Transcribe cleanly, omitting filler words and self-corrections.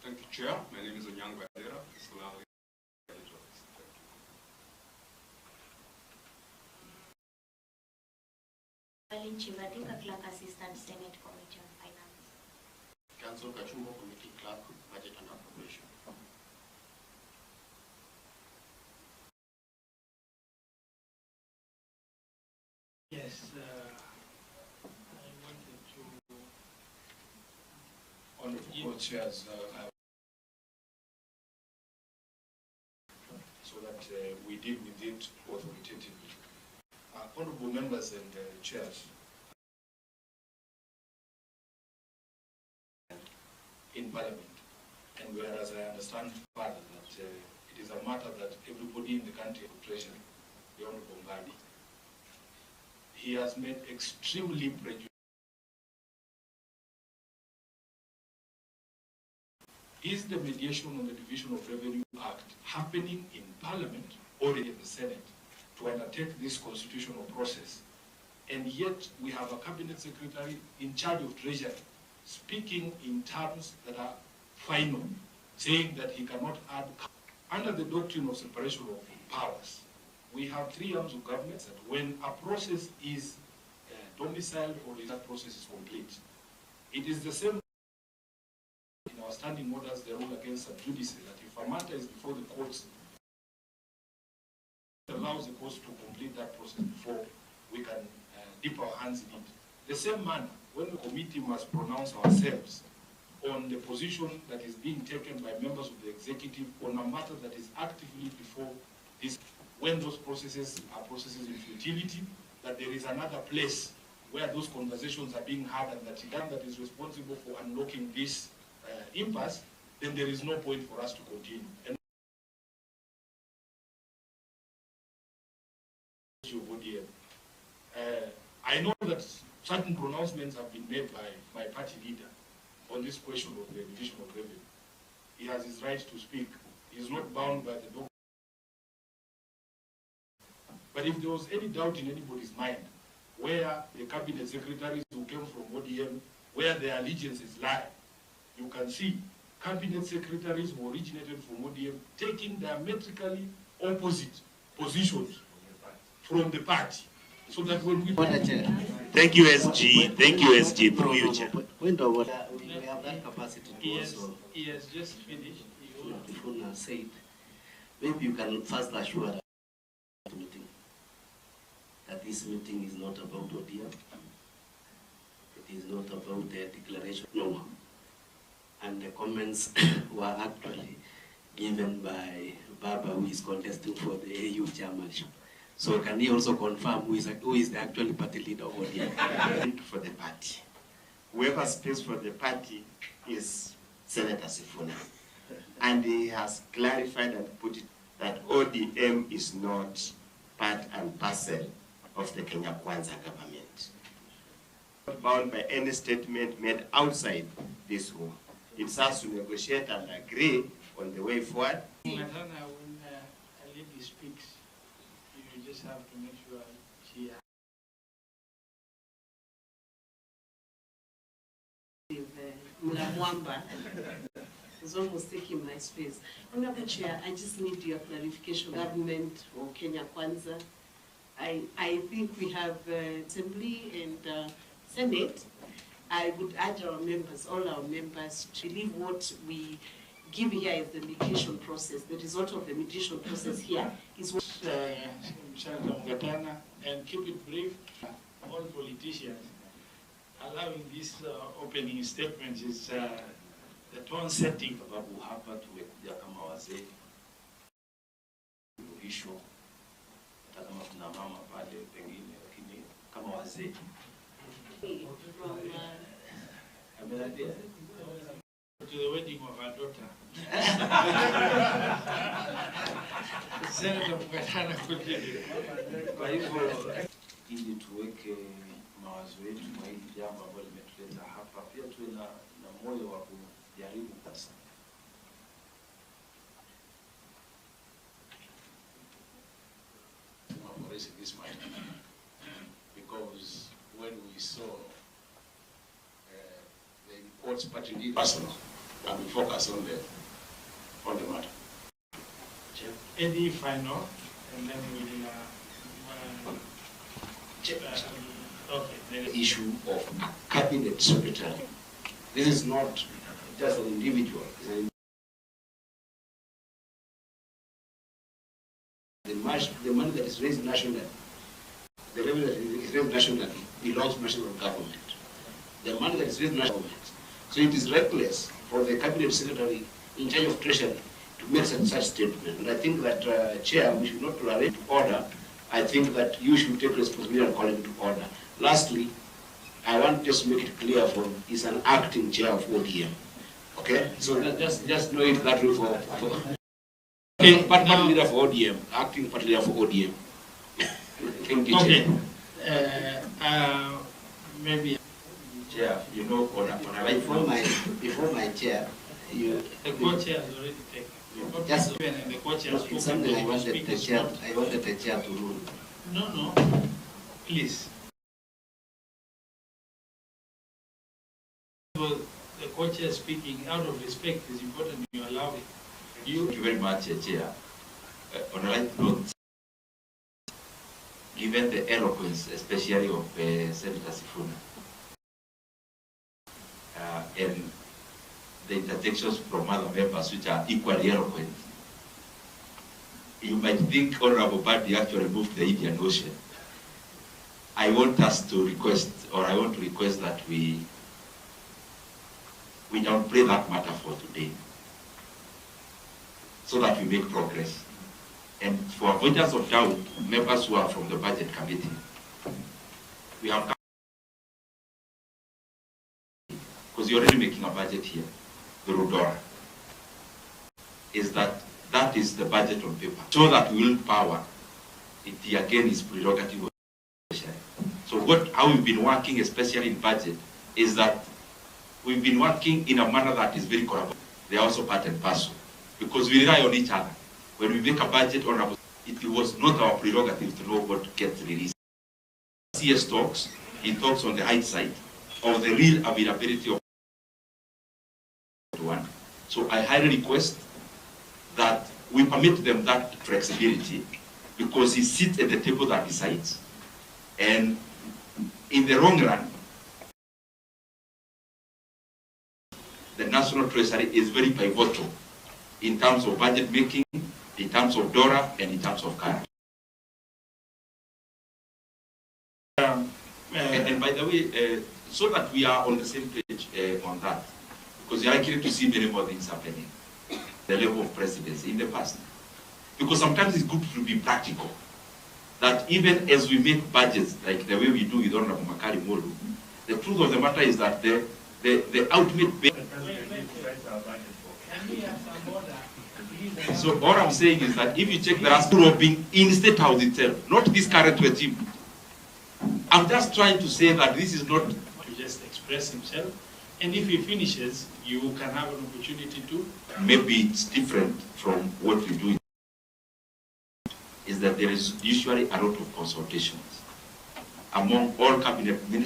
Thank you, Chair. My name is Mbadi. Clerk Assistant Senate Committee on Finance. Council Kachumbo, Committee Clerk, Budget and Appropriation. Yes, I wanted to... Honorable Co-Chairs, so that we deal with it authoritatively. Honorable members and chairs, in Parliament, and whereas I understand further that it is a matter that everybody in the country of Treasury, the Honorable Mbadi, he has made extremely prejudicial. Is the mediation on the Division of Revenue Act happening in Parliament or in the Senate to undertake this constitutional process? And yet we have a cabinet secretary in charge of Treasury speaking in terms that are final, saying that he cannot add. Under the doctrine of separation of powers, we have three arms of government that when a process is domiciled or that process is complete, it is the same in our standing orders, the rule against sub judice, that if a matter is before the courts, it allows the courts to complete that process before we can dip our hands in it. The same manner, when the committee must pronounce ourselves on the position that is being taken by members of the executive on a matter that is actively before this, when those processes are processes in futility, that there is another place where those conversations are being had and that that is responsible for unlocking this impasse, then there is no point for us to continue. And I know that certain pronouncements have been made by my party leader on this question of the division of revenue. He has his right to speak. He is not bound by the document. But if there was any doubt in anybody's mind where the cabinet secretaries who came from ODM, where their allegiances lie, you can see cabinet secretaries who originated from ODM taking diametrically opposite positions from the party. So that when we... Thank you, SG. Thank you, SG. Through you, Chair. We have that capacity to also... He has just finished. Sifuna said, maybe you can first assure the meeting that this meeting is not about ODM. It is not about the declaration. No. And the comments were actually given by Baba, who is contesting for the AU chairmanship. So can he also confirm who is the actual party leader of ODM? For the party. Whoever speaks for the party is Senator Sifuna. And he has clarified and put it that ODM is not part and parcel of the Kenya Kwanza government. Not bound by any statement made outside this room. It's us to negotiate and agree on the way forward. When a lady speaks, you just have to make sure she... Mwamba is almost taking my space. Honorable Chair, I just need your clarification. Government or Kenya Kwanza. I think we have Assembly and Senate. I would urge our members, all our members, to believe what we give here is the mediation process. The result of the mediation process here is what... Senator Mbadi, and keep it brief. All politicians allowing these opening statements is the tone setting. Sababu hapa tumekuja kama wazee issue, hata kama kuna mama pale pengine, lakini kama wazee to the wedding of our daughter. Senator Mbadi, kwa hivyo ili tuweke mawazo yetu kwa hili jambo ambalo limetuleta hapa, pia tuwe na moyo wa kujaribu sasa. This matter, because when we saw the reports party leader personal and we focus on the matter. Any final, and then we'll. The issue of a cabinet secretary. This is not just an individual. The money that is raised nationally, the revenue that is raised nationally belongs to national government. The money that is raised nationally. So it is reckless for the cabinet secretary in charge of treasury to make such statement. And I think that, Chair, we should not tolerate order. I think that you should take responsibility and call him to order. Lastly, I want just to make it clear for he's an acting chair of ODM. Okay? So just know it that way for okay, party leader for ODM, acting party leader for ODM. Thank you, okay. Chair. Maybe. Chair, you know, before my chair, you. The co-chair has already taken. Just and the co-chair has spoken. Something I wanted the chair to rule. No, please. So the co-chair speaking out of respect is important. You allow it. Thank you very much, Chair. On a light note, given the eloquence, especially of Senator Sifuna, and the interjections from other members which are equally eloquent, you might think Honorable Mbadi actually moved the Indian Ocean. I want us to request, or I want to request that we downplay that matter for today, so that we make progress. And for avoidance of doubt, members who are from the budget committee, we have, because you're already making a budget here, the Rudora, is that is the budget on paper. So that willpower, it again is prerogative of the treasury. So how we've been working, especially in budget, is that we've been working in a manner that is very collaborative. They are also part and parcel, because we rely on each other. When we make a budget, it was not our prerogative to know what gets released. CS talks, he talks on the high side of the real availability of one. So I highly request that we permit them that flexibility, because he sits at the table that decides. And in the long run, the National Treasury is very pivotal in terms of budget making, in terms of DORA, and in terms of cash. And by the way, so that we are on the same page on that, because you're likely to see many more things happening at the level of presidency in the past. Because sometimes it's good to be practical. That even as we make budgets, like the way we do with Honorable Makari Molu, the truth of the matter is that the ultimate... So all I'm saying is that if you check the last being in State House itself, not this current regime, I'm just trying to say that this is not to just express himself, and if he finishes, you can have an opportunity to. Maybe it's different from what we do. Is that there is usually a lot of consultations among all cabinet ministers.